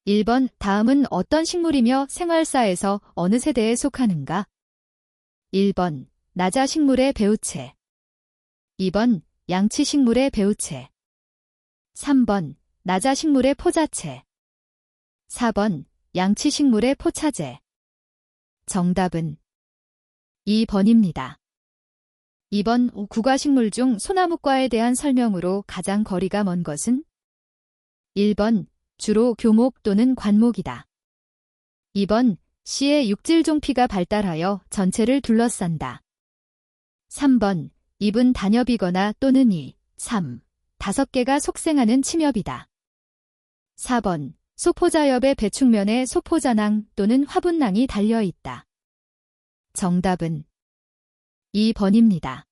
1번 다음은 어떤 식물이며 생활사에서 어느 세대에 속하는가? 1번 나자식물의 배우채 2번 양치식물의 배우채 3번 나자식물의 포자채 4번 양치식물의 포차제 정답은 2번입니다. 2번 국화식물 중 소나무과에 대한 설명으로 가장 거리가 먼 것은? 1번 주로 교목 또는 관목이다. 2번 씨의 육질종피가 발달하여 전체를 둘러싼다. 3번 잎은 단엽이거나 또는 2, 3, 5개가 속생하는 침엽이다. 4번 소포자엽의 배축면에 소포자낭 또는 화분낭이 달려있다. 정답은 2번입니다.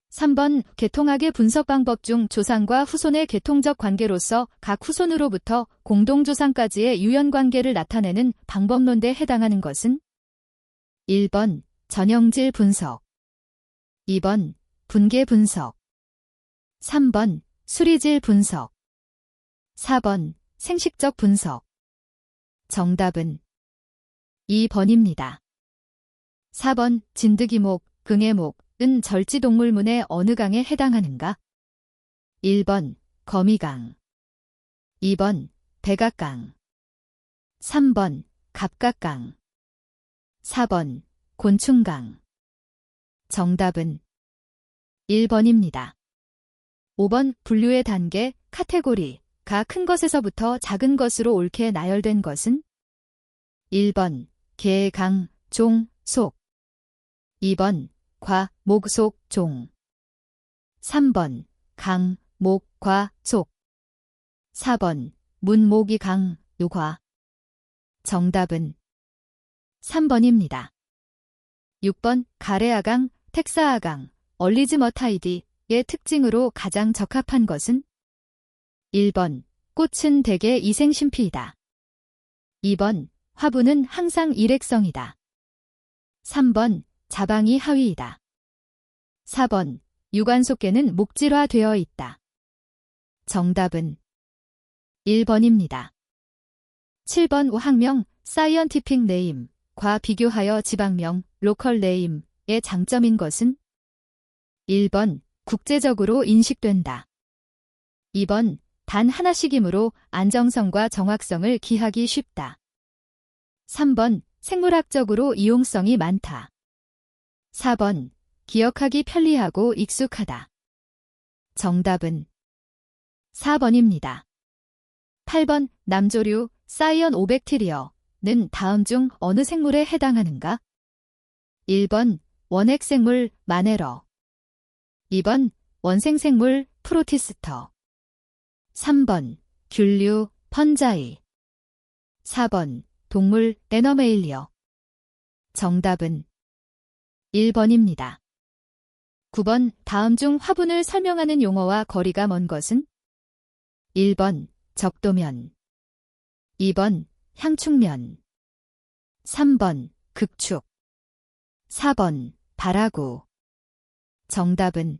3번 계통학의 분석 방법 중 조상과 후손의 계통적 관계로서 각 후손으로부터 공동조상까지의 유연관계를 나타내는 방법론대에 해당하는 것은? 1번 전형질 분석 2번 분계 분석 3번 수리질 분석 4번 생식적 분석 정답은 2번입니다. 4번 진드기목, 긍해목은 절지동물문의 어느 강에 해당하는가? 1번 거미강 2번 백악강 3번 갑각강 4번 곤충강 정답은 1번입니다. 5번 분류의 단계, 카테고리가 큰 것에서부터 작은 것으로 옳게 나열된 것은? 1번 개, 강, 종, 속 2번 과, 목, 속, 종 3번 강, 목, 과, 속 4번 문, 목이, 강, 요과 정답은 3번입니다. 6번 가래아강, 텍사아강, 얼리즈머타이디의 특징으로 가장 적합한 것은? 1번 꽃은 대개 이생심피이다. 2번 화분은 항상 일획성이다. 3번 자방이 하위이다. 4번 유관속계는 목질화되어 있다. 정답은 1번입니다. 7번 학명 사이언티픽 네임과 비교하여 지방명 로컬 네임의 장점인 것은? 1번 국제적으로 인식된다. 2번 단 하나씩이므로 안정성과 정확성을 기하기 쉽다. 3번 생물학적으로 이용성이 많다. 4번 기억하기 편리하고 익숙하다. 정답은 4번입니다. 8번 남조류 사이언 오백티리어는 다음 중 어느 생물에 해당하는가? 1번 원핵생물 마네러 2번 원생생물 프로티스터 3번 균류 펀자이 4번 동물 에너메일리어 정답은 1번입니다. 9번 다음 중 화분을 설명하는 용어와 거리가 먼 것은? 1번 적도면 2번 향축면 3번 극축 4번 발화구 정답은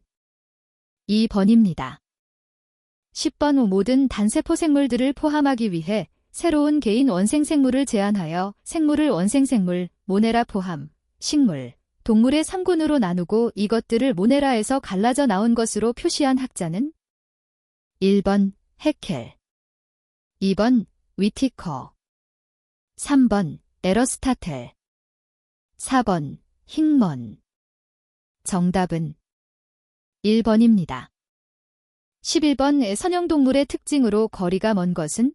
2번입니다. 10번 모든 단세포 생물들을 포함하기 위해 새로운 개인 원생생물을 제안하여 생물을 원생생물, 모네라 포함, 식물, 동물의 3군으로 나누고 이것들을 모네라에서 갈라져 나온 것으로 표시한 학자는? 1번 해켈 2번 위티커 3번 에러스타텔 4번 힝먼 정답은 1번입니다. 11번 선형동물의 특징으로 거리가 먼 것은?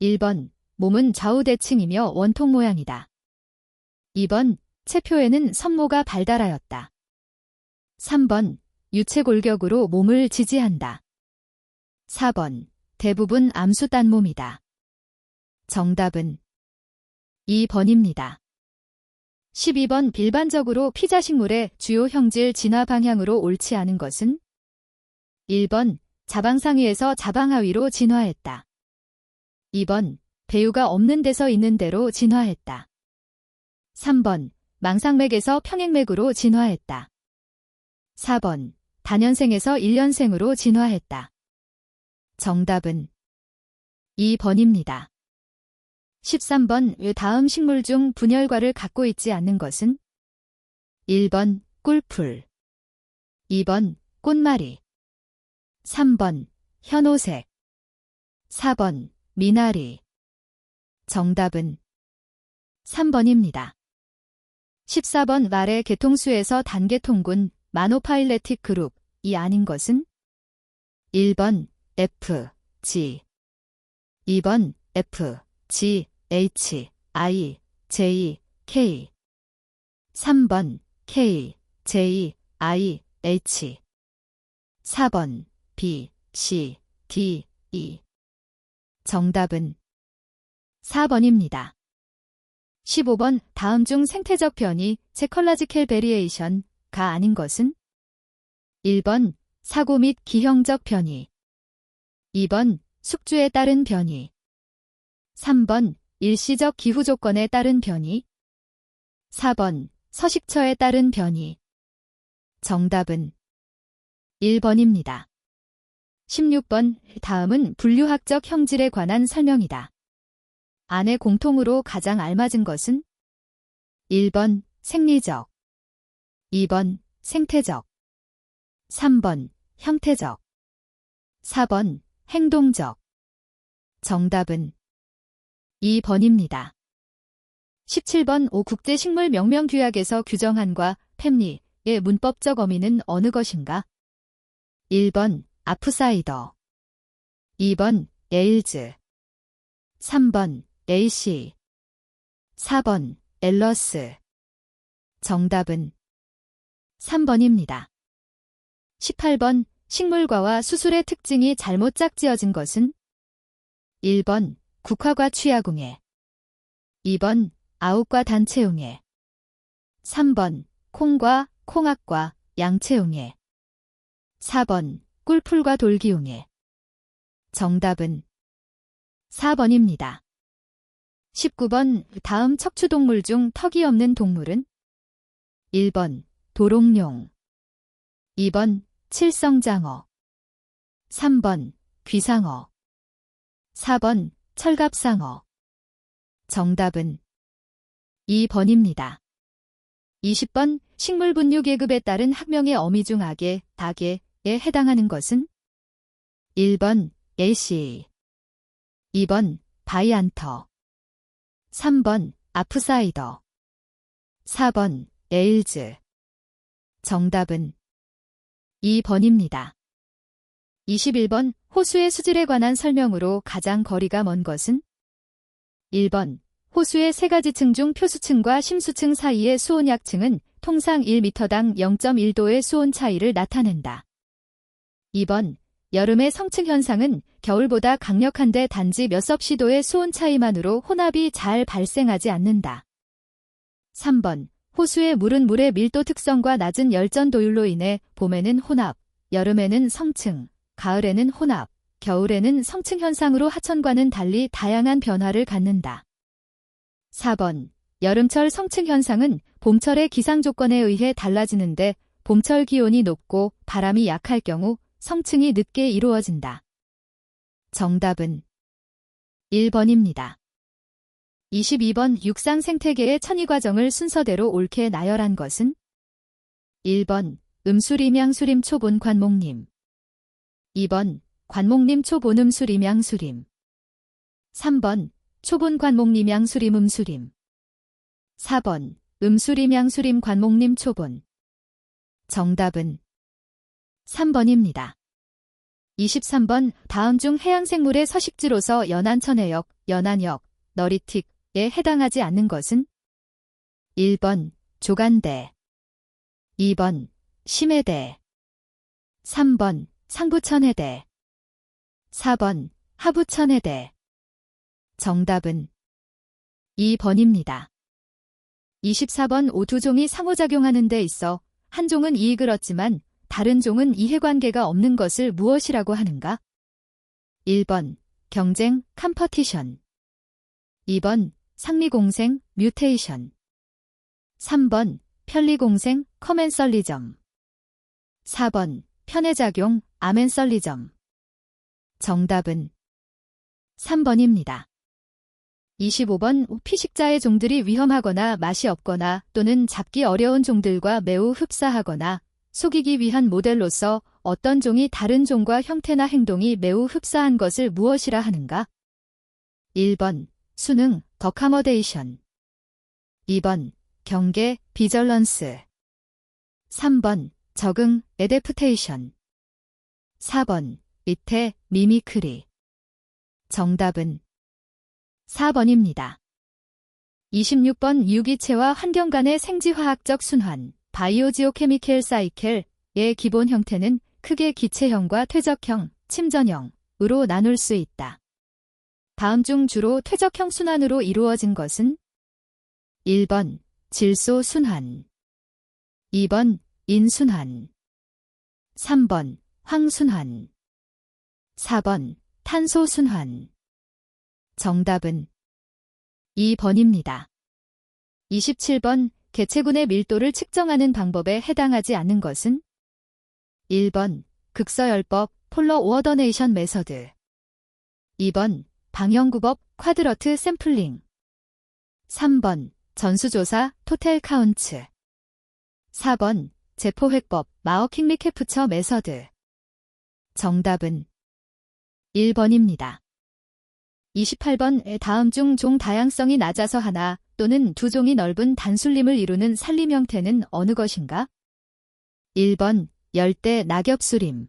1번 몸은 좌우대칭이며 원통 모양이다. 2번 체표에는 선모가 발달하였다. 3번 유체골격으로 몸을 지지한다. 4번 대부분 암수 딴몸이다. 정답은 2번입니다. 12번 일반적으로 피자식물의 주요 형질 진화 방향으로 옳지 않은 것은? 1번 자방상위에서 자방하위로 진화했다. 2번 배유가 없는 데서 있는 대로 진화했다. 3번 망상맥에서 평행맥으로 진화했다. 4번 단연생에서 일연생으로 진화했다. 정답은 2번입니다. 13번 다음 식물 중 분열과를 갖고 있지 않는 것은? 1번 꿀풀, 2번 꽃말이, 3번 현오색, 4번 미나리. 정답은 3번입니다. 14번 말의 개통수에서 단계통군 모노파일레틱 그룹이 아닌 것은? 1번 F, G, 2번 F, G, H, I, J, K, 3번 K, J, I, H, 4번 B, C, D, E. 정답은 4번입니다. 15번 다음 중 생태적 변이, 제컬라지컬 베리에이션가 아닌 것은? 1번 사고 및 기형적 변이, 2번 숙주에 따른 변이, 3번 일시적 기후 조건에 따른 변이, 4번 서식처에 따른 변이. 정답은 1번입니다. 16번 다음은 분류학적 형질에 관한 설명이다. 안에 공통으로 가장 알맞은 것은? 1번 생리적, 2번 생태적, 3번 형태적, 4번 행동적. 정답은 2번입니다. 17번 국제식물 명명규약에서 규정한과 팹리의 문법적 어미는 어느 것인가? 1번 아프사이더, 2번 에일즈, 3번 AC, 4번 엘러스. 정답은 3번입니다. 18번 식물과와 수술의 특징이 잘못 짝지어진 것은? 1번 국화과 취약웅해, 2번 아욱과 단체웅해, 3번 콩과 콩악과 양체웅해, 4번 꿀풀과 돌기웅해. 정답은 4번입니다. 19번 다음 척추동물 중 턱이 없는 동물은? 1번 도롱뇽, 2번 칠성장어, 3번 귀상어, 4번 철갑상어. 정답은 2번입니다. 20번 식물 분류 계급에 따른 학명의 어미 중 악에, 닭에 해당하는 것은? 1번 AC, 2번 바이안터, 3번 아프사이더, 4번 에일즈. 정답은 2번입니다. 21번 호수의 수질에 관한 설명으로 가장 거리가 먼 것은? 1번 호수의 세 가지 층 중 표수층과 심수층 사이의 수온약층은 통상 1m당 0.1도의 수온 차이를 나타낸다. 2번 여름의 성층 현상은 겨울보다 강력한데 단지 몇 섭씨도의 수온 차이만으로 혼합이 잘 발생하지 않는다. 3번 호수의 물은 물의 밀도 특성과 낮은 열전도율로 인해 봄에는 혼합, 여름에는 성층, 가을에는 혼합, 겨울에는 성층 현상으로 하천과는 달리 다양한 변화를 갖는다. 4번 여름철 성층 현상은 봄철의 기상 조건에 의해 달라지는데 봄철 기온이 높고 바람이 약할 경우 성층이 늦게 이루어진다. 정답은 1번입니다. 22번 육상 생태계의 천위 과정을 순서대로 옳게 나열한 것은? 1번 음수림양수림 초본 관목림, 2번 관목림 초본 음수림 양수림, 3번 초본 관목림 양수림 음수림, 4번 음수림 양수림 관목림 초본. 정답은 3번입니다. 23번 다음 중 해양생물의 서식지로서 연안천해역, 연안역, 너리틱에 해당하지 않는 것은? 1번 조간대, 2번 심해대, 3번 상부천해대, 4번 하부천해대. 정답은 2번입니다. 24번 두 종이 상호작용하는 데 있어 한 종은 이익을 얻지만 다른 종은 이해관계가 없는 것을 무엇이라고 하는가? 1번 경쟁, 컴퍼티션, 2번 상리공생, 뮤테이션, 3번 편리공생, 커멘설리점, 4번 편해작용, 아멘설리점. 정답은 3번입니다. 25번 피식자의 종들이 위험하거나 맛이 없거나 또는 잡기 어려운 종들과 매우 흡사하거나 속이기 위한 모델로서 어떤 종이 다른 종과 형태나 행동이 매우 흡사한 것을 무엇이라 하는가? 1번 수능, 어카머데이션. 2번 경계, 비절런스. 3번 적응, 에데프테이션. 4번 이태, 미미크리. 정답은 4번입니다. 26번 유기체와 환경 간의 생지화학적 순환, 바이오지오케미켈 사이클의 기본 형태는 크게 기체형과 퇴적형, 침전형으로 나눌 수 있다. 다음 중 주로 퇴적형 순환으로 이루어진 것은 1번 질소 순환, 2번 인순환, 3번 황순환, 4번 탄소 순환. 정답은 2번입니다. 27번 개체군의 밀도를 측정하는 방법에 해당하지 않는 것은 1번 극서열법, 폴러 오어더네이션 메서드. 2번 방형구법, 쿼드러트 샘플링. 3번 전수조사, 토텔 카운츠. 4번 제포획법, 마어킹리 캐프처 메서드. 정답은 1번입니다. 28번 다음 중 종 다양성이 낮아서 하나 또는 두 종이 넓은 단술림을 이루는 산림 형태는 어느 것인가? 1번 열대 낙엽수림.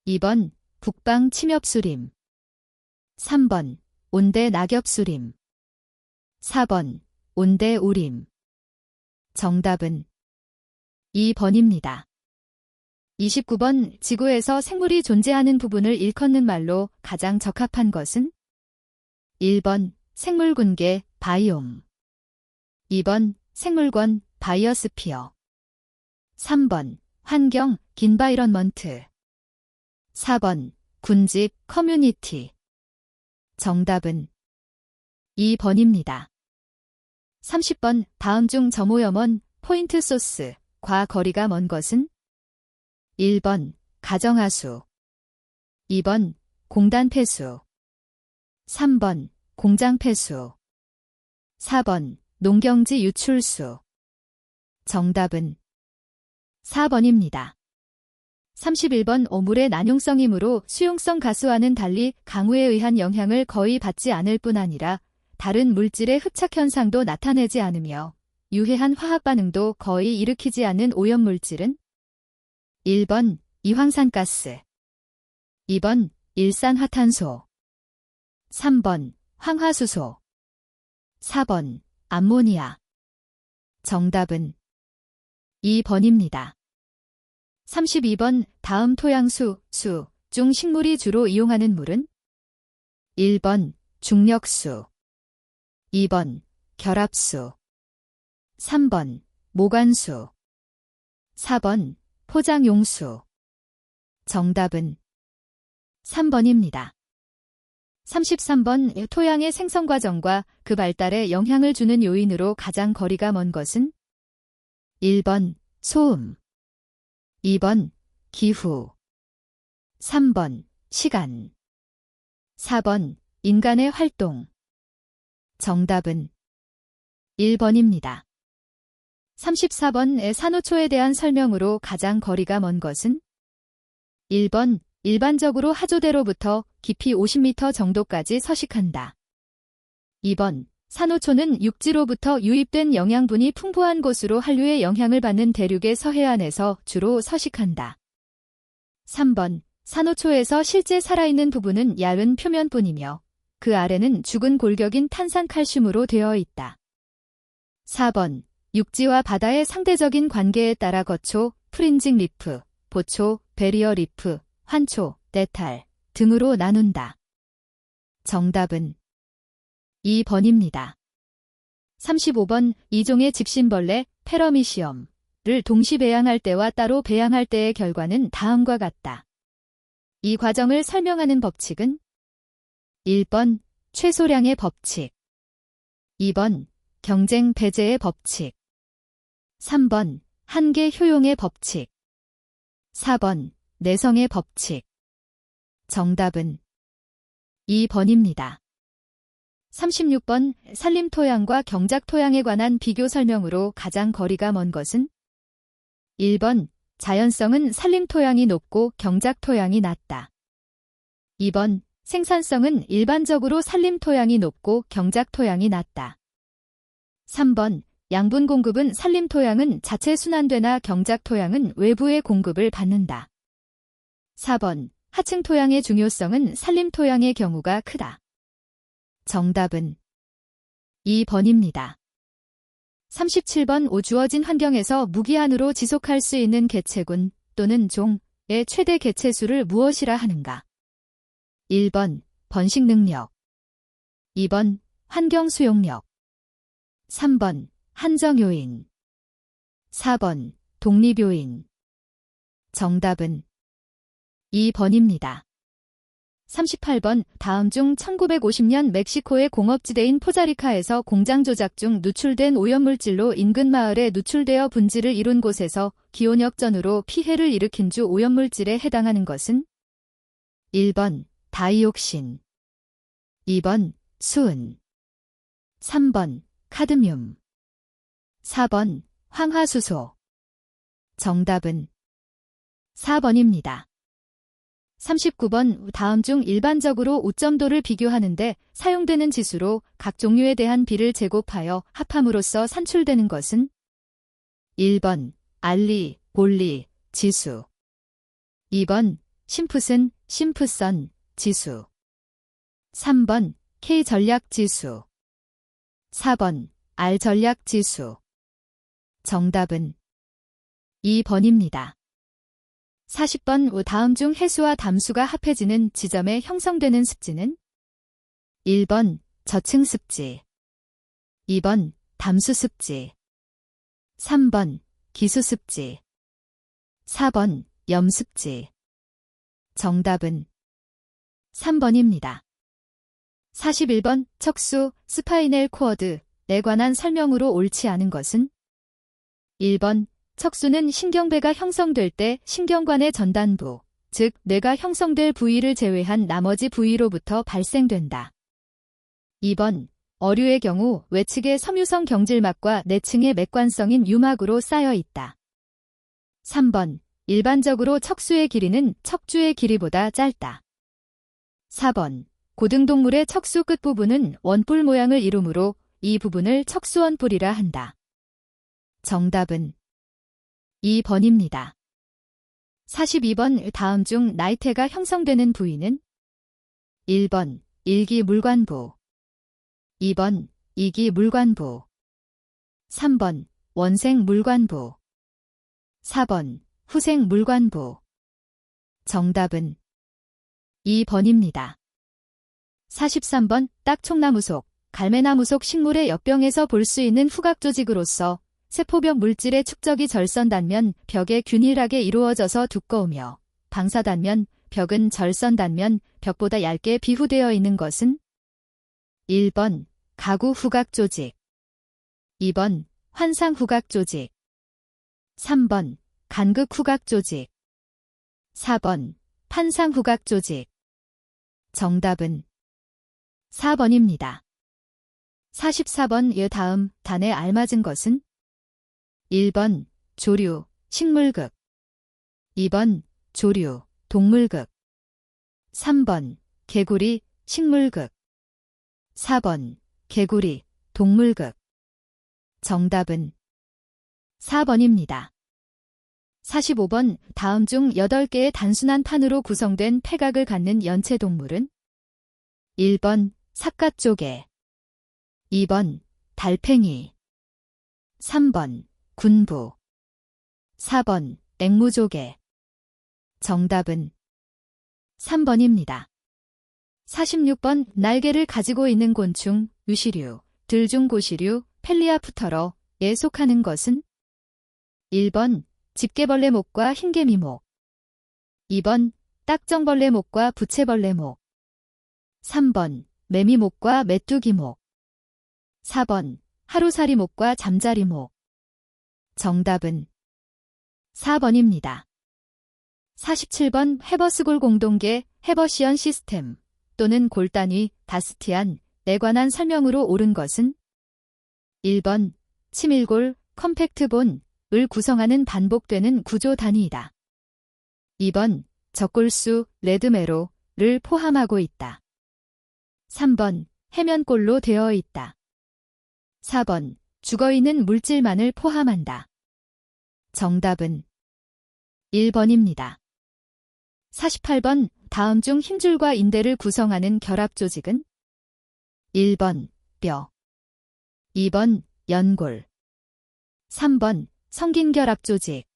2번 북방 침엽수림. 3번 온대 낙엽수림. 4번 온대 우림. 정답은 2번입니다. 29번 지구에서 생물이 존재하는 부분을 일컫는 말로 가장 적합한 것은 1번 생물군계, 바이옴. 2번 생물권, 바이어스피어. 3번 환경, 긴바이런먼트. 4번 군집, 커뮤니티. 정답은 2번입니다. 30번 다음 중 점오염원, 포인트 소스, 과 거리가 먼 것은 1번 가정하수. 2번 공단 폐수. 3번 공장 폐수. 4번 농경지 유출수. 정답은 4번입니다. 31번 오물의 난용성이므로 수용성 가스와는 달리 강우에 의한 영향을 거의 받지 않을 뿐 아니라 다른 물질의 흡착 현상도 나타내지 않으며 유해한 화학 반응도 거의 일으키지 않는 오염물질은 1번 이황산가스. 2번 일산화탄소. 3번 황화수소. 4번 암모니아. 정답은 2번입니다. 32번 다음 토양수, 수 중 식물이 주로 이용하는 물은 1번 중력수. 2번 결합수. 3번 모관수. 4번 포장용수. 정답은 3번입니다. 33번 토양의 생성 과정과 그 발달에 영향을 주는 요인으로 가장 거리가 먼 것은 1번 소음. 2번 기후. 3번 시간. 4번 인간의 활동. 정답은 1번입니다. 34번 산호초에 대한 설명으로 가장 거리가 먼 것은 1번 일반적으로 하조대로부터 깊이 50m 정도까지 서식한다. 2번 산호초는 육지로부터 유입된 영양분이 풍부한 곳으로 한류의 영향을 받는 대륙의 서해안에서 주로 서식한다. 3번 산호초에서 실제 살아있는 부분은 얇은 표면뿐이며 그 아래는 죽은 골격인 탄산칼슘으로 되어 있다. 4번 육지와 바다의 상대적인 관계에 따라 거초, 프린징 리프, 보초, 베리어 리프, 환초, 네탈 등으로 나눈다. 정답은 2번입니다. 35번 이종의 집신벌레 페러미시엄을 동시 배양할 때와 따로 배양할 때의 결과는 다음과 같다. 이 과정을 설명하는 법칙은 1번 최소량의 법칙. 2번 경쟁 배제의 법칙. 3번 한계 효용의 법칙. 4번 내성의 법칙. 정답은 2번입니다. 36번 산림토양과 경작토양에 관한 비교 설명으로 가장 거리가 먼 것은 1번 자연성은 산림토양이 높고 경작토양이 낮다. 2번 생산성은 일반적으로 산림토양이 높고 경작토양이 낮다. 3번 양분 공급은 산림토양은 자체 순환되나 경작토양은 외부의 공급을 받는다. 4번 하층 토양의 중요성은 산림토양의 경우가 크다. 정답은 2번입니다. 37번 주어진 환경에서 무기한으로 지속할 수 있는 개체군 또는 종의 최대 개체수를 무엇이라 하는가? 1번 번식 능력, 2번 환경 수용력, 3번 한정 요인, 4번 독립 요인. 정답은 2번입니다. 38번 다음 중 1950년 멕시코의 공업지대인 포자리카에서 공장 조작 중 누출된 오염물질로 인근 마을에 누출되어 분지를 이룬 곳에서 기온역전으로 피해를 일으킨 주 오염물질에 해당하는 것은 1번 다이옥신, 2번 수은, 3번 카드뮴, 4번 황화수소. 정답은 4번입니다. 39번 다음 중 일반적으로 오점도를 비교하는데 사용되는 지수로 각 종류에 대한 비를 제곱하여 합함으로써 산출되는 것은 1번 알리, 볼리, 지수, 2번 심프슨, 심프선, 지수, 3번 K 전략 지수, 4번 R 전략 지수. 정답은 2번입니다. 40번 다음 중 해수와 담수가 합해지는 지점에 형성되는 습지는 1번 저층 습지, 2번 담수 습지, 3번 기수 습지, 4번 염 습지. 정답은 3번입니다. 41번 척수, 스파이넬 코어드에 관한 설명으로 옳지 않은 것은 1번 척수는 신경배가 형성될 때 신경관의 전단부, 즉 뇌가 형성될 부위를 제외한 나머지 부위로부터 발생된다. 2번 어류의 경우 외측의 섬유성 경질막과 내층의 맥관성인 유막으로 쌓여 있다. 3번 일반적으로 척수의 길이는 척주의 길이보다 짧다. 4번 고등동물의 척수 끝부분은 원뿔 모양을 이루므로 이 부분을 척수원뿔이라 한다. 정답은 2번입니다. 42번 다음 중 나이테가 형성되는 부위는 1번 일기 물관부, 2번 이기 물관부, 3번 원생 물관부, 4번 후생 물관부. 정답은 2번입니다. 43번 딱총나무 속, 갈매나무 속 식물의 엽병에서 볼 수 있는 후각 조직으로서 세포벽 물질의 축적이 절선단면 벽에 균일하게 이루어져서 두꺼우며 방사단면 벽은 절선단면 벽보다 얇게 비후되어 있는 것은 1번 가구 후각 조직, 2번 환상 후각 조직, 3번 간극 후각 조직, 4번 판상 후각 조직. 정답은 4번입니다. 44번 다음 단에 알맞은 것은 1번 조류, 식물극, 2번 조류, 동물극, 3번 개구리, 식물극, 4번 개구리, 동물극. 정답은 4번입니다. 45번 다음 중 8개의 단순한 판으로 구성된 폐각을 갖는 연체 동물은 1번 삿갓조개, 2번 달팽이, 3번 군부, 4번 앵무조개. 정답은 3번입니다. 46번 날개를 가지고 있는 곤충, 유시류, 들중고시류, 펠리아프터러에 속하는 것은 1번 집게벌레 목과 흰개미목, 2번 딱정벌레 목과 부채벌레 목, 3번 매미목과 메뚜기목, 4번 하루살이목과 잠자리목. 정답은 4번입니다. 47번 헤버스골 공동계 헤버시언 시스템 또는 골단위, 다스티안, 에 관한 설명으로 옳은 것은 1번 치밀골, 컴팩트본을 구성하는 반복되는 구조 단위이다. 2번 적골수, 레드메로를 포함하고 있다. 3번 해면골로 되어 있다. 4번 죽어있는 물질만을 포함한다. 정답은 1번입니다. 48번 다음 중 힘줄과 인대를 구성하는 결합조직은 1번 뼈, 2번 연골, 3번 성긴결합조직,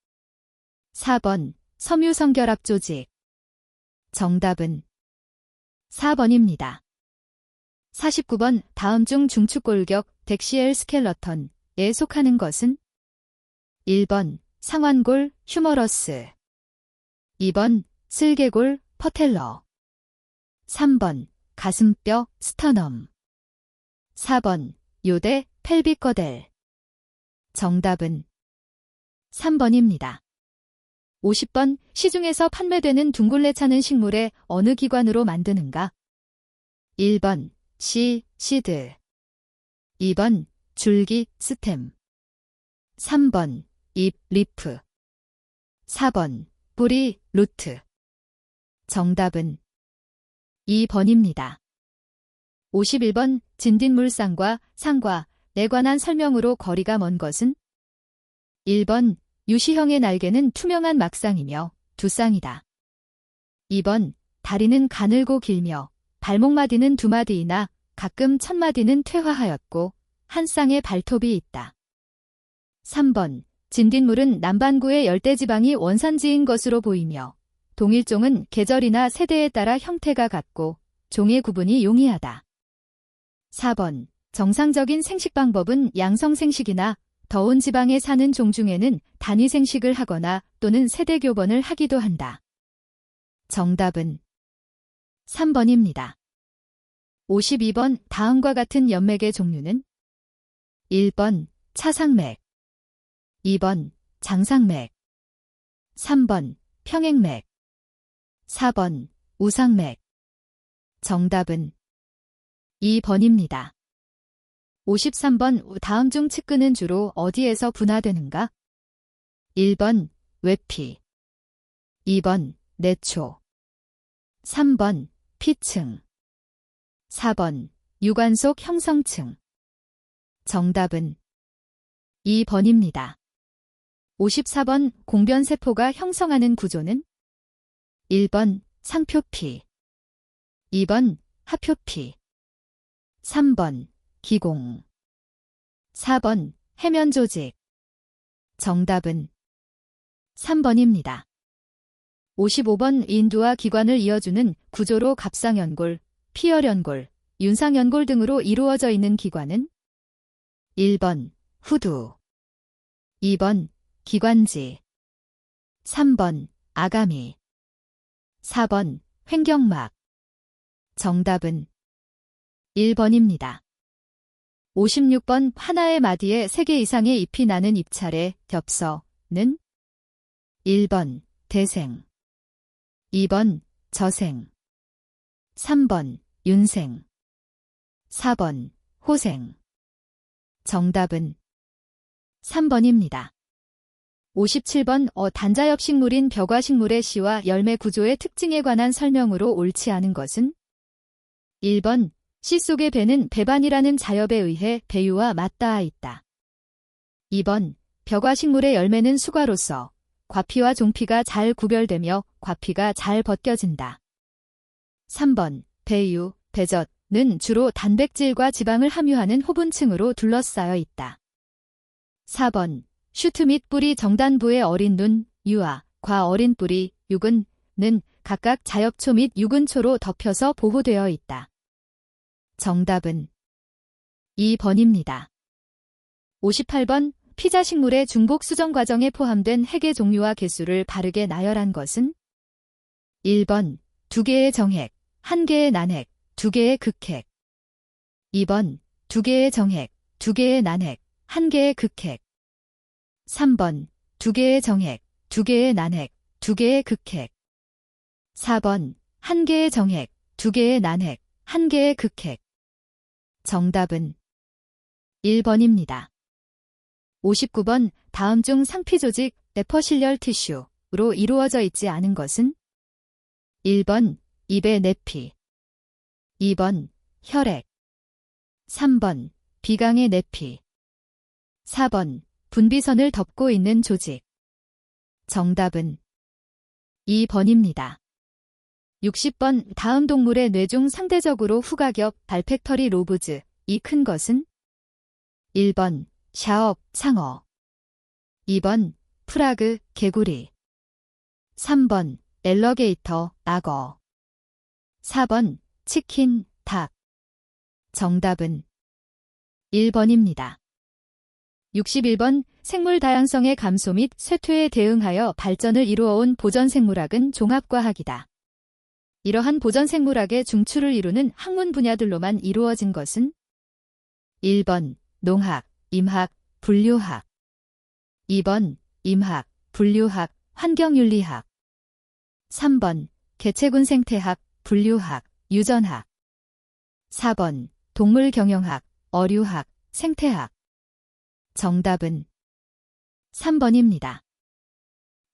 4번 섬유성결합조직. 정답은 4번입니다. 49번 다음 중 중축골격 덱시엘 스켈러턴에 속하는 것은 1번 상완골 휴머러스, 2번 슬개골 퍼텔러, 3번 가슴뼈 스터넘, 4번 요대 펠빅거델. 정답은 3번입니다. 50번 시중에서 판매되는 둥글레 차는 식물의 어느 기관으로 만드는가? 1번 시드, 2번 줄기 스템, 3번 잎 리프, 4번 뿌리 루트. 정답은 2번입니다. 51번 진딧물상과 상과에 관한 설명으로 거리가 먼 것은 1번 유시형의 날개는 투명한 막상이며 두 쌍이다. 2번 다리는 가늘고 길며 발목마디는 두 마디이나 가끔 첫 마디는 퇴화하였고 한 쌍의 발톱이 있다. 3번 진딧물은 남반구의 열대지방이 원산지인 것으로 보이며 동일종은 계절이나 세대에 따라 형태가 같고 종의 구분이 용이하다. 4번 정상적인 생식 방법은 양성생식이나 더운 지방에 사는 종 중에는 단위생식을 하거나 또는 세대교번을 하기도 한다. 정답은 3번입니다. 52번 다음과 같은 연맥의 종류는 1번 차상맥, 2번 장상맥, 3번 평행맥, 4번 우상맥. 정답은 2번입니다. 53번 다음 중 측근은 주로 어디에서 분화되는가? 1번 외피, 2번 내초, 3번 피층, 4번 유관속 형성층. 정답은 2번입니다. 54번 공변세포가 형성하는 구조는 1번 상표피, 2번 하표피, 3번 기공, 4번 해면조직. 정답은 3번입니다. 55번 인두와 기관을 이어주는 구조로 갑상연골, 피열연골, 윤상연골 등으로 이루어져 있는 기관은 1번 후두, 2번 기관지, 3번 아가미, 4번 횡격막. 정답은 1번입니다. 56번 하나의 마디에 3개 이상의 잎이 나는 잎차례 겹서는 1번 대생, 2번 저생, 3번 윤생, 4번 호생. 정답은 3번입니다. 57번 단자엽식물인 벼과식물의 씨와 열매 구조의 특징에 관한 설명으로 옳지 않은 것은 1번 씨 속의 배는 배반이라는 자엽에 의해 배유와 맞닿아 있다. 2번 벼과식물의 열매는 수과로서 과피와 종피가 잘 구별되며 과피가 잘 벗겨진다. 3번 배유, 배젖는 주로 단백질과 지방을 함유하는 호분층으로 둘러싸여 있다. 4번 슈트 및 뿌리 정단부의 어린 눈, 유아, 과 어린 뿌리, 유근는 각각 자엽초 및 유근초로 덮여서 보호되어 있다. 정답은 2번입니다. 58번 피자식물의 중복 수정 과정에 포함된 핵의 종류와 개수를 바르게 나열한 것은 1번 2개의 정핵, 1개의 난핵, 2개의 극핵, 2번 2개의 정핵, 2개의 난핵, 1개의 극핵, 3번 2개의 정핵, 2개의 난핵, 2개의 극핵, 4번 1개의 정핵, 2개의 난핵, 1개의 극핵. 정답은 1번입니다. 59번 다음 중 상피 조직 내퍼실리얼 티슈로 이루어져 있지 않은 것은? 1번 입의 내피, 2번 혈액, 3번 비강의 내피, 4번 분비선을 덮고 있는 조직. 정답은 2번입니다. 60번 다음 동물의 뇌 중 상대적으로 후각엽 발팩터리 로브즈 이 큰 것은? 1번 샤업 상어, 2번 프라그 개구리, 3번 엘러게이터 악어, 4번 치킨 닭. 정답은 1번입니다. 61번 생물 다양성의 감소 및 쇠퇴에 대응하여 발전을 이루어온 보전생물학은 종합과학이다. 이러한 보전생물학의 중추를 이루는 학문 분야들로만 이루어진 것은? 1번 농학, 임학, 분류학, 2번 임학, 분류학, 환경윤리학, 3번 개체군 생태학, 분류학, 유전학, 4번 동물경영학, 어류학, 생태학. 정답은 3번입니다.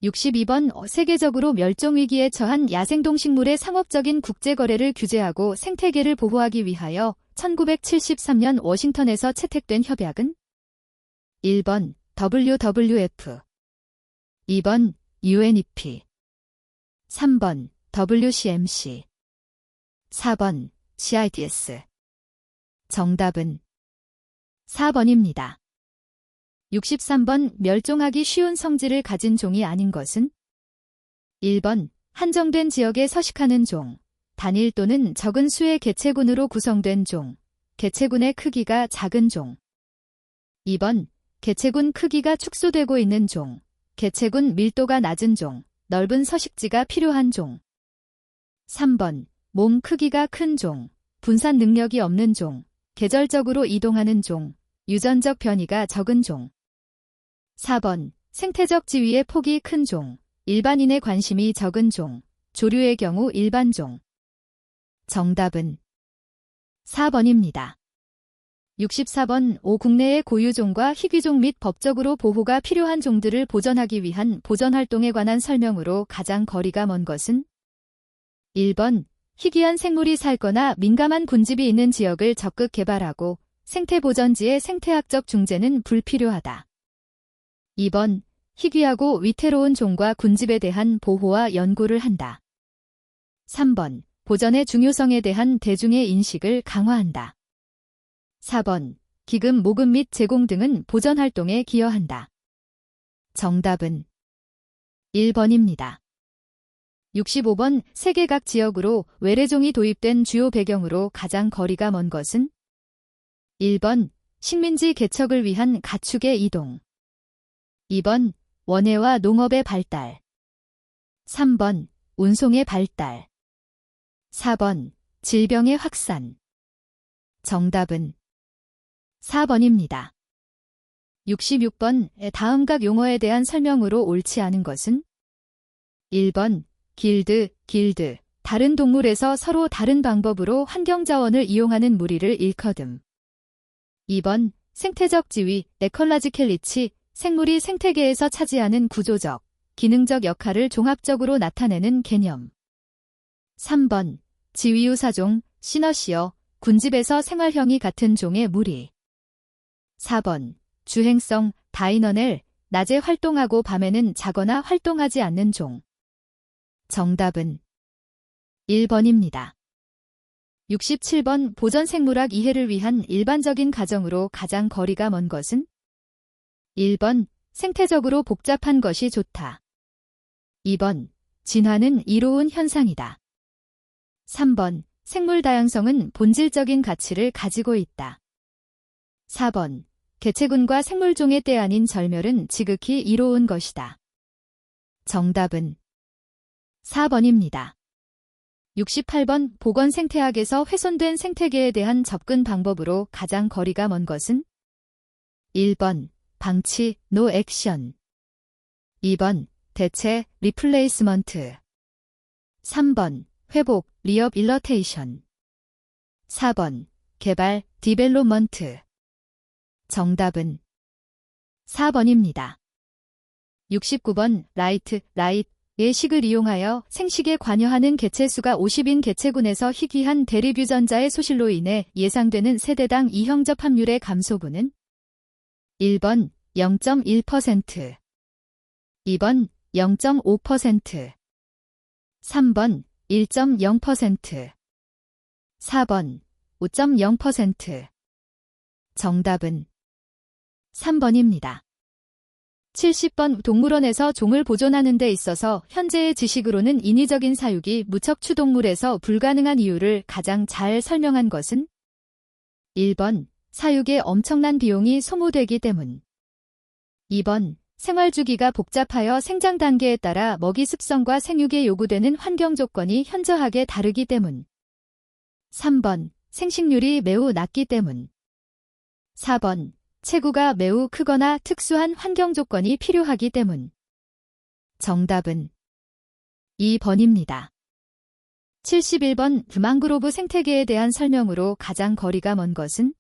62번 세계적으로 멸종위기에 처한 야생동식물의 상업적인 국제거래를 규제하고 생태계를 보호하기 위하여 1973년 워싱턴에서 채택된 협약은? 1번 WWF, 2번 UNEP, 3번 WCMC, 4번 CITES. 정답은 4번입니다. 63번 멸종하기 쉬운 성질을 가진 종이 아닌 것은? 1번 한정된 지역에 서식하는 종, 단일 또는 적은 수의 개체군으로 구성된 종, 개체군의 크기가 작은 종. 2번 개체군 크기가 축소되고 있는 종, 개체군 밀도가 낮은 종, 넓은 서식지가 필요한 종. 3번 몸 크기가 큰 종, 분산 능력이 없는 종, 계절적으로 이동하는 종, 유전적 변이가 적은 종. 4번 생태적 지위의 폭이 큰 종, 일반인의 관심이 적은 종, 조류의 경우 일반 종. 정답은 4번입니다. 64번 국내의 고유종과 희귀종 및 법적으로 보호가 필요한 종들을 보전하기 위한 보전활동에 관한 설명으로 가장 거리가 먼 것은? 1번 희귀한 생물이 살거나 민감한 군집이 있는 지역을 적극 개발하고 생태보전지의 생태학적 중재는 불필요하다. 2번 희귀하고 위태로운 종과 군집에 대한 보호와 연구를 한다. 3번 보전의 중요성에 대한 대중의 인식을 강화한다. 4번 기금 모금 및 제공 등은 보전활동에 기여한다. 정답은 1번입니다. 65번 세계 각 지역으로 외래종이 도입된 주요 배경으로 가장 거리가 먼 것은? 1번 식민지 개척을 위한 가축의 이동, 2번 원예와 농업의 발달, 3번 운송의 발달, 4번 질병의 확산. 정답은 4번입니다. 66번 다음 각 용어에 대한 설명으로 옳지 않은 것은? 1번 길드, 다른 동물에서 서로 다른 방법으로 환경자원을 이용하는 무리를 일컫음. 2번 생태적 지위, 에컬라지켈리치, 생물이 생태계에서 차지하는 구조적, 기능적 역할을 종합적으로 나타내는 개념. 3번 지위유사종, 시너시어, 군집에서 생활형이 같은 종의 무리. 4번 주행성, 다이너넬, 낮에 활동하고 밤에는 자거나 활동하지 않는 종. 정답은 1번입니다. 67번 보전생물학 이해를 위한 일반적인 가정으로 가장 거리가 먼 것은? 1번 생태적으로 복잡한 것이 좋다. 2번 진화는 이로운 현상이다. 3번 생물 다양성은 본질적인 가치를 가지고 있다. 4번 개체군과 생물종의 때 아닌 절멸은 지극히 이로운 것이다. 정답은 4번입니다. 68번 보건생태학에서 훼손된 생태계에 대한 접근 방법으로 가장 거리가 먼 것은? 1번 방치, 노 액션, 2번 대체, 리플레이스먼트, 3번 회복, 리허빌러테이션. 4번 개발, 디벨롭먼트. 정답은 4번입니다. 69번 라이트의 식을 이용하여 생식에 관여하는 개체수가 50인 개체군에서 희귀한 대립유전자의 소실로 인해 예상되는 세대당 이형접합률의 감소분은 1번 0.1%, 2번 0.5%, 3번 1.0%, 4번 5.0%. 정답은 3번입니다. 70번 동물원에서 종을 보존하는 데 있어서 현재의 지식으로는 인위적인 사육이 무척추동물에서 불가능한 이유를 가장 잘 설명한 것은 1번 사육에 엄청난 비용이 소모되기 때문. 2번 생활주기가 복잡하여 생장 단계에 따라 먹이 습성과 생육에 요구되는 환경 조건이 현저하게 다르기 때문. 3번 생식률이 매우 낮기 때문. 4번 체구가 매우 크거나 특수한 환경 조건이 필요하기 때문. 정답은 2번입니다. 71번 망그로브 생태계에 대한 설명으로 가장 거리가 먼 것은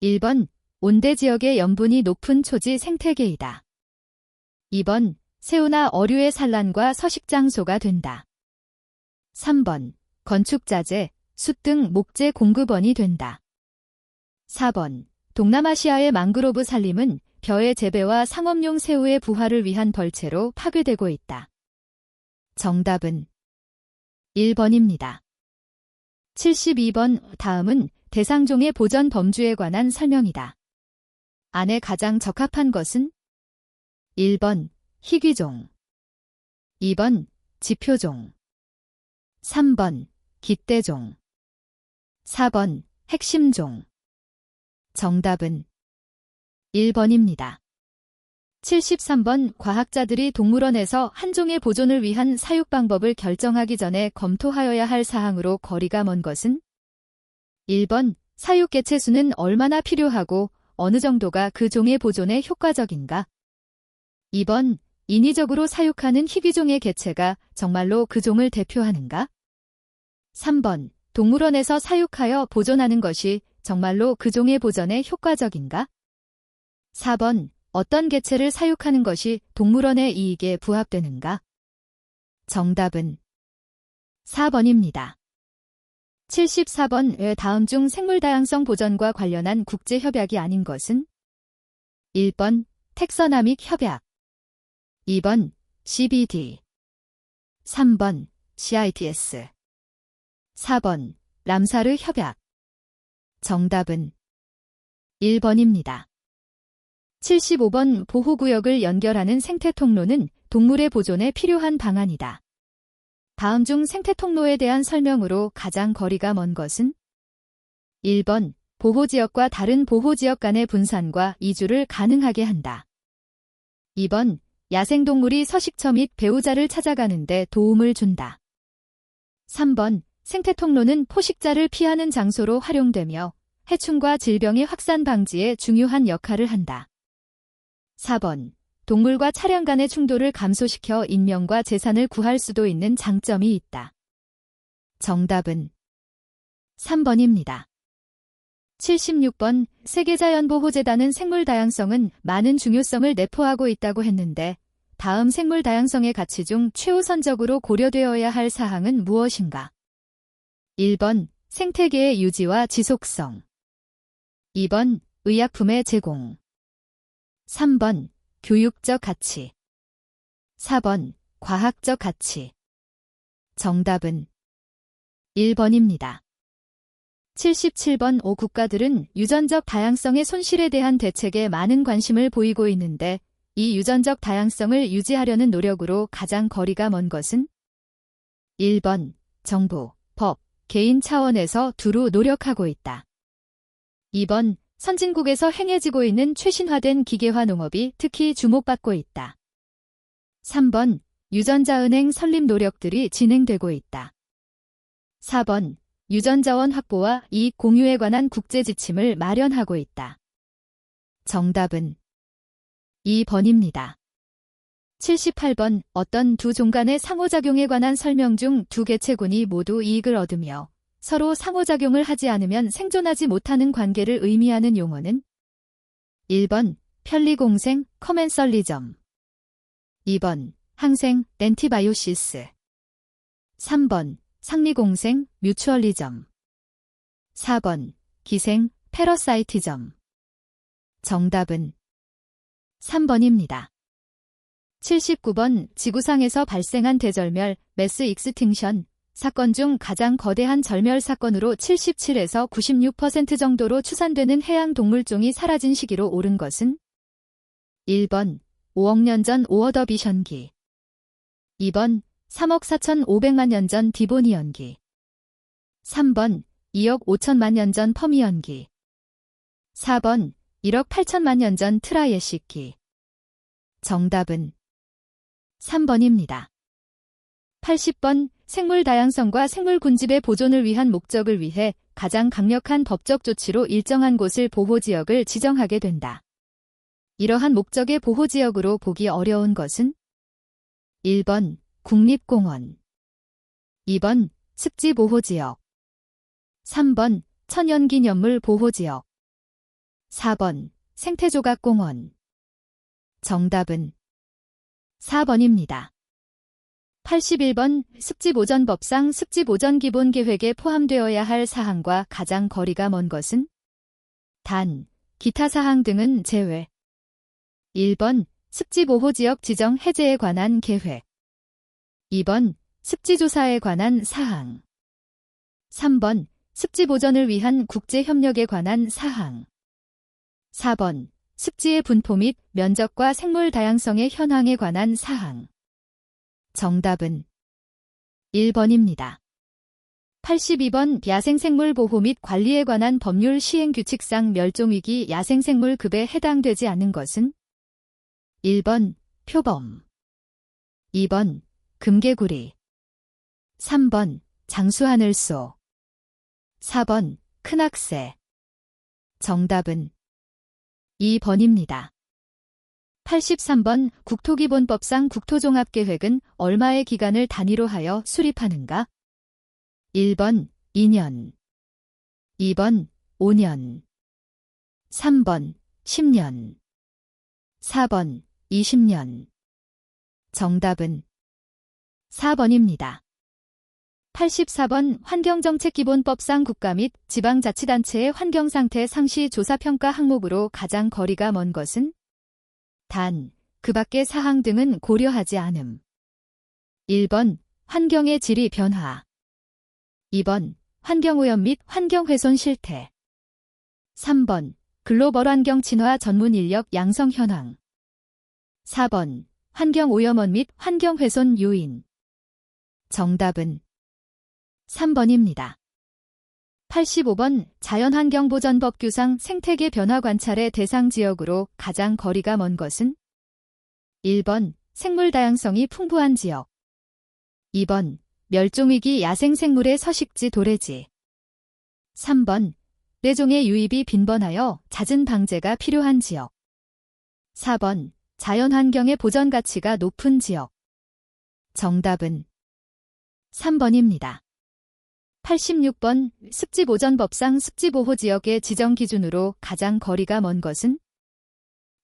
1번 온대 지역의 염분이 높은 초지 생태계이다. 2번 새우나 어류의 산란과 서식 장소가 된다. 3번 건축자재, 숯 등 목재 공급원이 된다. 4번 동남아시아의 망그로브 산림은 벼의 재배와 상업용 새우의 부화를 위한 벌채로 파괴되고 있다. 정답은 1번입니다. 72번 다음은 대상종의 보전 범주에 관한 설명이다. 안에 가장 적합한 것은 1번 희귀종, 2번 지표종, 3번 깃대종, 4번 핵심종. 정답은 1번입니다. 73번 과학자들이 동물원에서 한 종의 보존을 위한 사육 방법을 결정하기 전에 검토하여야 할 사항으로 거리가 먼 것은 1번 사육 개체수는 얼마나 필요하고 어느 정도가 그 종의 보존에 효과적인가? 2번 인위적으로 사육하는 희귀종의 개체가 정말로 그 종을 대표하는가? 3번 동물원에서 사육하여 보존하는 것이 정말로 그 종의 보존에 효과적인가? 4번 어떤 개체를 사육하는 것이 동물원의 이익에 부합되는가? 정답은 4번입니다. 74번 왜 다음 중 생물 다양성 보전과 관련한 국제 협약이 아닌 것은 1번 텍서나믹 협약, 2번 CBD, 3번 CITES, 4번 람사르 협약. 정답은 1번입니다. 75번 보호구역을 연결하는 생태통로는 동물의 보존에 필요한 방안이다. 다음 중 생태통로에 대한 설명으로 가장 거리가 먼 것은 1번 보호지역과 다른 보호지역 간의 분산과 이주를 가능하게 한다. 2번 야생동물이 서식처 및 배우자를 찾아가는 데 도움을 준다. 3번 생태통로는 포식자를 피하는 장소로 활용되며 해충과 질병의 확산 방지에 중요한 역할을 한다. 4번 동물과 차량 간의 충돌을 감소시켜 인명과 재산을 구할 수도 있는 장점이 있다. 정답은 3번입니다. 76번 세계자연보호재단은 생물다양성은 많은 중요성을 내포하고 있다고 했는데 다음 생물다양성의 가치 중 최우선적으로 고려되어야 할 사항은 무엇인가? 1번 생태계의 유지와 지속성, 2번 의약품의 제공, 3번 교육적 가치, 4번 과학적 가치. 정답은 1번입니다. 77번 국가들은 유전적 다양성의 손실에 대한 대책에 많은 관심을 보이고 있는데 이 유전적 다양성을 유지하려는 노력으로 가장 거리가 먼 것은 1번 정부, 법, 개인 차원에서 두루 노력하고 있다. 2번 선진국에서 행해지고 있는 최신화된 기계화 농업이 특히 주목받고 있다. 3번 유전자은행 설립 노력들이 진행되고 있다. 4번 유전자원 확보와 이익 공유에 관한 국제 지침을 마련하고 있다. 정답은 2번입니다. 78번 어떤 두 종 간의 상호작용에 관한 설명 중 두 개체군이 모두 이익을 얻으며 서로 상호작용을 하지 않으면 생존하지 못하는 관계를 의미하는 용어는 1번 편리공생 커멘설리점 2번 항생 렌티바이오시스 3번 상리공생 뮤추얼리점 4번 기생 패러사이티점 정답은 3번입니다. 79번 지구상에서 발생한 대절멸 매스 익스팅션 사건 중 가장 거대한 절멸 사건으로 77에서 96% 정도로 추산되는 해양 동물종이 사라진 시기로 옳은 것은 1번 5억 년 전 오어더비션기 2번 3억 4,500만 년 전 디보니언기 3번 2억 5천만 년 전 퍼미언기 4번 1억 8천만 년 전 트라이애식기 정답은 3번입니다. 80번 생물 다양성과 생물 군집의 보존을 위한 목적을 위해 가장 강력한 법적 조치로 일정한 곳을 보호지역을 지정하게 된다. 이러한 목적의 보호지역으로 보기 어려운 것은 1번 국립공원 2번 습지보호지역 3번 천연기념물 보호지역 4번 생태조각공원 정답은 4번입니다. 81번 습지보전법상 습지보전기본계획에 포함되어야 할 사항과 가장 거리가 먼 것은 단, 기타 사항 등은 제외 1번 습지보호지역 지정 해제에 관한 계획 2번 습지조사에 관한 사항 3번 습지보전을 위한 국제협력에 관한 사항 4번 습지의 분포 및 면적과 생물 다양성의 현황에 관한 사항 정답은 1번입니다. 82번 야생생물 보호 및 관리에 관한 법률 시행규칙상 멸종위기 야생생물급에 해당되지 않는 것은 1번 표범 2번 금개구리 3번 장수하늘소 4번 큰악새 정답은 2번입니다. 83번 국토기본법상 국토종합계획은 얼마의 기간을 단위로 하여 수립하는가? 1번 2년 2번 5년 3번 10년 4번 20년 정답은 4번입니다. 84번 환경정책기본법상 국가 및 지방자치단체의 환경상태 상시 조사평가 항목으로 가장 거리가 먼 것은 단, 그 밖의 사항 등은 고려하지 않음. 1번 환경의 질이 변화 2번 환경오염 및 환경훼손 실태 3번 글로벌 환경 친화 전문 인력 양성 현황 4번 환경오염원 및 환경훼손 요인 정답은 3번입니다. 85번 자연환경보전법규상 생태계 변화 관찰의 대상 지역으로 가장 거리가 먼 것은 1번 생물 다양성이 풍부한 지역 2번 멸종위기 야생생물의 서식지 도래지 3번 떼종의 유입이 빈번하여 잦은 방제가 필요한 지역 4번 자연환경의 보전 가치가 높은 지역 정답은 3번입니다. 86번 습지보전법상 습지보호지역의 지정 기준으로 가장 거리가 먼 것은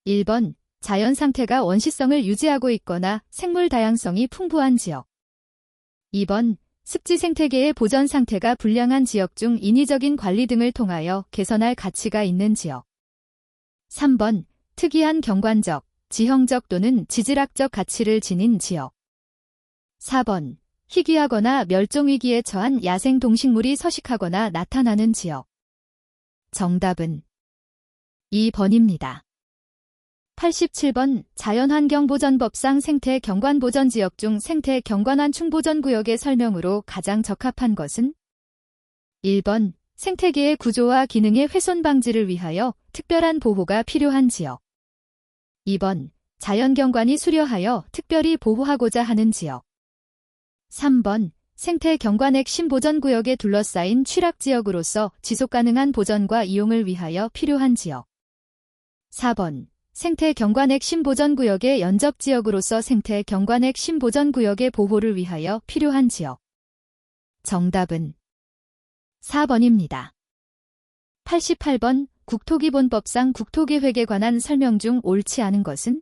1번 자연상태가 원시성을 유지하고 있거나 생물 다양성이 풍부한 지역 2번 습지 생태계의 보전 상태가 불량한 지역 중 인위적인 관리 등을 통하여 개선할 가치가 있는 지역 3번 특이한 경관적, 지형적 또는 지질학적 가치를 지닌 지역 4번 희귀하거나 멸종위기에 처한 야생 동식물이 서식하거나 나타나는 지역 정답은 2번입니다. 87번 자연환경보전법상 생태경관보전지역 중 생태경관환충보전구역의 설명으로 가장 적합한 것은 1번 생태계의 구조와 기능의 훼손 방지를 위하여 특별한 보호가 필요한 지역 2번 자연경관이 수려하여 특별히 보호하고자 하는 지역 3번 생태경관 핵심 보전구역에 둘러싸인 취락지역으로서 지속가능한 보전과 이용을 위하여 필요한 지역 4번 생태 경관액 심보전구역의 연접지역으로서 생태 경관액 심보전구역의 보호를 위하여 필요한 지역. 정답은 4번입니다. 88번 국토기본법상 국토계획에 관한 설명 중 옳지 않은 것은?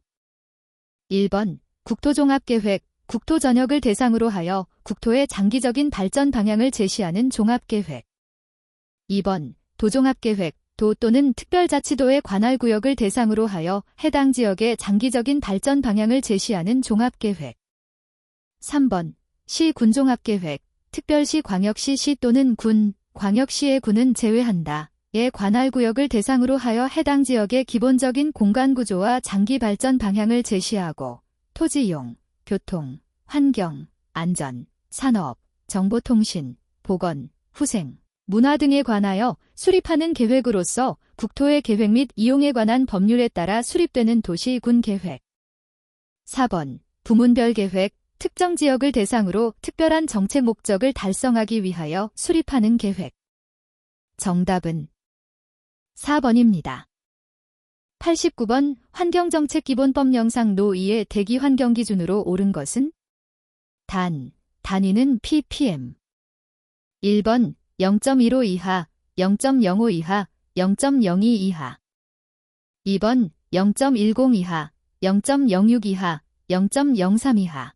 1번 국토종합계획, 국토전역을 대상으로 하여 국토의 장기적인 발전 방향을 제시하는 종합계획. 2번 도종합계획, 도 또는 특별자치도의 관할구역을 대상으로 하여 해당 지역의 장기적인 발전 방향을 제시하는 종합계획. 3번 시군종합계획, 특별시 광역시 시 또는 군, 광역시의 군은 제외한다. 의 관할구역을 대상으로 하여 해당 지역의 기본적인 공간구조와 장기 발전 방향을 제시하고 토지이용, 교통, 환경, 안전, 산업, 정보통신, 보건, 후생, 문화 등에 관하여 수립하는 계획으로서 국토의 계획 및 이용에 관한 법률에 따라 수립되는 도시, 군 계획. 4번 부문별 계획, 특정 지역을 대상으로 특별한 정책 목적을 달성하기 위하여 수립하는 계획. 정답은 4번입니다. 89번 환경정책기본법 영상 노 2의 대기 환경 기준으로 옳은 것은? 단위는 ppm. 1번 0.15 이하, 0.05 이하, 0.02 이하. 2번 0.10 이하, 0.06 이하, 0.03 이하.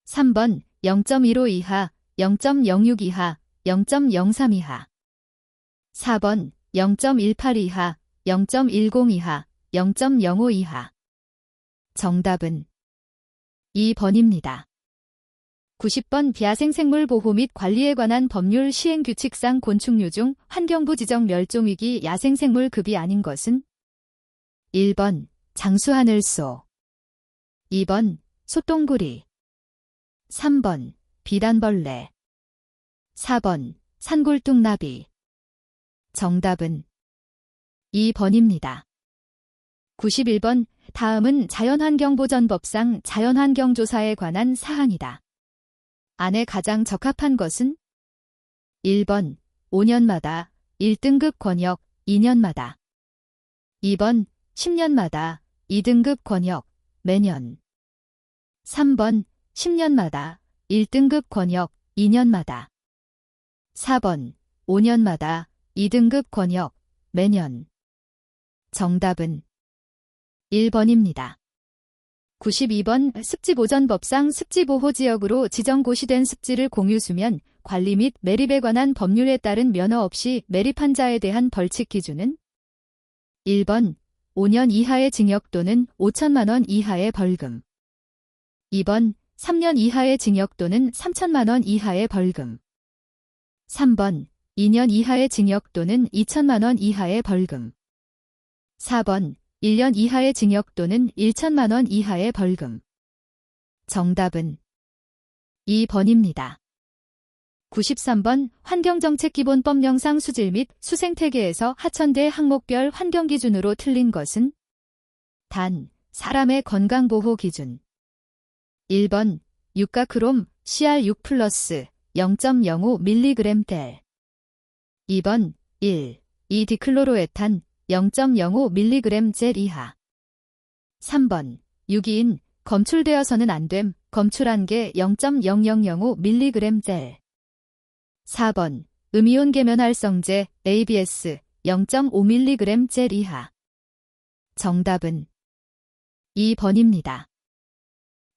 3번 0.15 이하, 0.06 이하, 0.03 이하. 4번 0.18 이하, 0.10 이하, 0.05 이하. 정답은 2번입니다. 90번 비야생생물 보호 및 관리에 관한 법률 시행규칙상 곤충류 중 환경부 지정 멸종위기 야생생물 급이 아닌 것은? 1번 장수하늘소, 2번 소똥구리, 3번 비단벌레, 4번 산골뚝나비. 정답은 2번입니다. 91번 다음은 자연환경보전법상 자연환경조사에 관한 사항이다. 안에 가장 적합한 것은? 1번 5년마다 1등급 권역 2년마다. 2번 10년마다 2등급 권역 매년. 3번 10년마다 1등급 권역 2년마다. 4번 5년마다 2등급 권역 매년. 정답은 1번입니다. 92번 습지보전법상 습지보호지역으로 지정고시된 습지를 공유수면 관리 및 매립에 관한 법률에 따른 면허 없이 매립한 자에 대한 벌칙 기준은? 1번 5년 이하의 징역 또는 5천만 원 이하의 벌금. 2번 3년 이하의 징역 또는 3천만 원 이하의 벌금. 3번 2년 이하의 징역 또는 2천만 원 이하의 벌금. 4번 1년 이하의 징역 또는 1천만 원 이하의 벌금. 정답은 2번입니다. 93번 환경정책기본법 영상 수질 및 수생태계에서 하천대 항목별 환경기준으로 틀린 것은? 사람의 건강보호 기준. 1번 유가크롬 CR6+ 0.05mg/델. 2번 2디클로로에탄 0.05mg/젤 이하. 3번 유기인 검출되어서는 안됨 검출한 게 0.0005mg/젤. 4번 음이온 계면활성제 ABS 0.5mg/젤 이하. 정답은 2번입니다.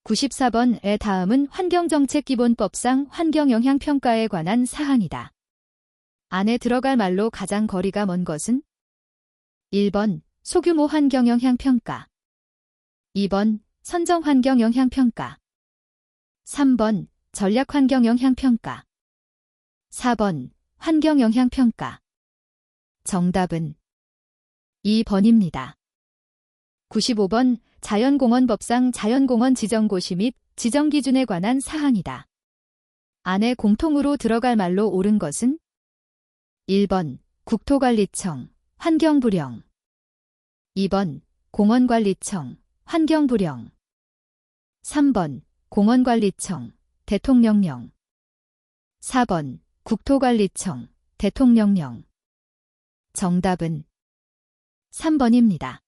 94번의 다음은 환경정책기본법상 환경영향평가에 관한 사항이다. 안에 들어갈 말로 가장 거리가 먼 것은? 1번 소규모 환경영향평가, 2번 선정환경영향평가, 3번 전략환경영향평가, 4번 환경영향평가. 정답은 2번입니다. 95번 자연공원법상 자연공원 지정고시 및 지정기준에 관한 사항이다. 안에 공통으로 들어갈 말로 옳은 것은? 1번 국토관리청 환경부령, 2번 공원관리청 환경부령, 3번 공원관리청 대통령령, 4번 국토관리청 대통령령. 정답은 3번입니다.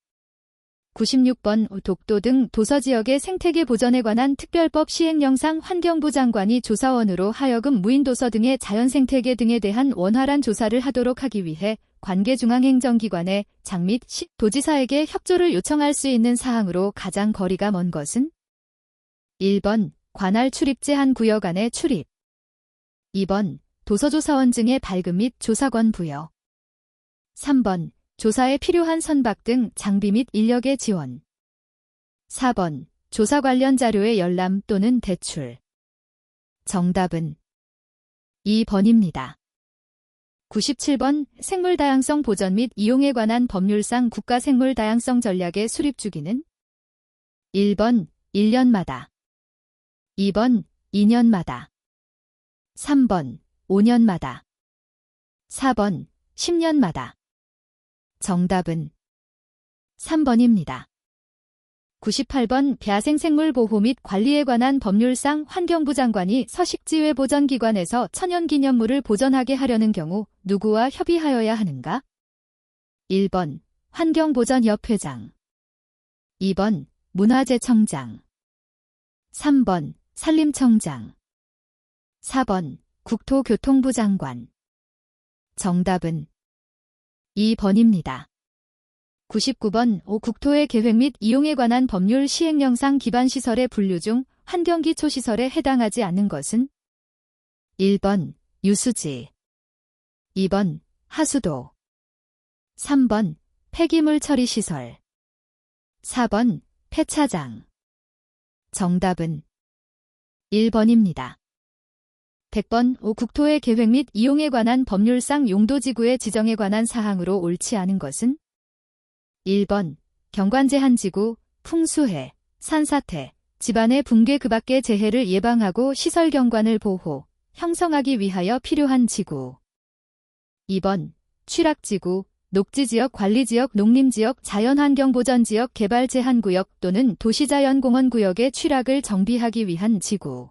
96번 독도 등 도서지역의 생태계 보전에 관한 특별법 시행 영상 환경부 장관이 조사원으로 하여금 무인도서 등의 자연생태계 등에 대한 원활한 조사를 하도록 하기 위해 관계 중앙행정기관에 장 및 시, 도지사에게 협조를 요청할 수 있는 사항으로 가장 거리가 먼 것은 1번 관할 출입지 한 구역 안의 출입 2번 도서조사원 증의 발급 및 조사권 부여 3번 조사에 필요한 선박 등 장비 및 인력의 지원 4번 조사 관련 자료의 열람 또는 대출 정답은 2번입니다. 97번 생물다양성 보전 및 이용에 관한 법률상 국가생물다양성 전략의 수립 주기는 1번 1년마다 2번 2년마다 3번 5년마다 4번 10년마다 정답은 3번입니다. 98번 야생생물보호 및 관리에 관한 법률상 환경부 장관이 서식지회 보전기관에서 천연기념물을 보전하게 하려는 경우 누구와 협의하여야 하는가? 1번 환경보전협회장 2번 문화재청장 3번 산림청장 4번 국토교통부 장관 정답은 2번입니다. 99번 국토의 계획 및 이용에 관한 법률 시행령상 기반시설의 분류 중 환경기초시설에 해당하지 않는 것은 1번 유수지 2번 하수도 3번 폐기물 처리시설 4번 폐차장 정답은 1번입니다. 100번 국토의 계획 및 이용에 관한 법률상 용도지구의 지정에 관한 사항으로 옳지 않은 것은 1번 경관제한지구, 풍수해, 산사태, 집안의 붕괴 그 밖의 재해를 예방하고 시설 경관을 보호, 형성하기 위하여 필요한 지구 2번 취락지구, 녹지지역 관리지역 농림지역 자연환경보전지역 개발제한구역 또는 도시자연공원구역의 취락을 정비하기 위한 지구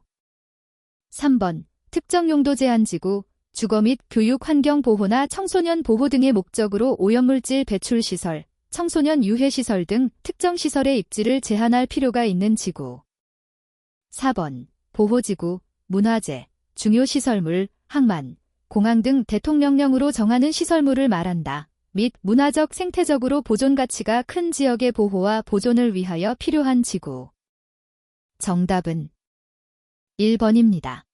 3번 특정용도 제한지구, 주거 및 교육 환경 보호나 청소년 보호 등의 목적으로 오염물질 배출시설, 청소년 유해시설 등 특정 시설의 입지를 제한할 필요가 있는 지구 4번 보호지구, 문화재, 중요시설물, 항만, 공항 등 대통령령으로 정하는 시설물을 말한다. 및 문화적 생태적으로 보존 가치가 큰 지역의 보호와 보존을 위하여 필요한 지구 정답은 1번입니다.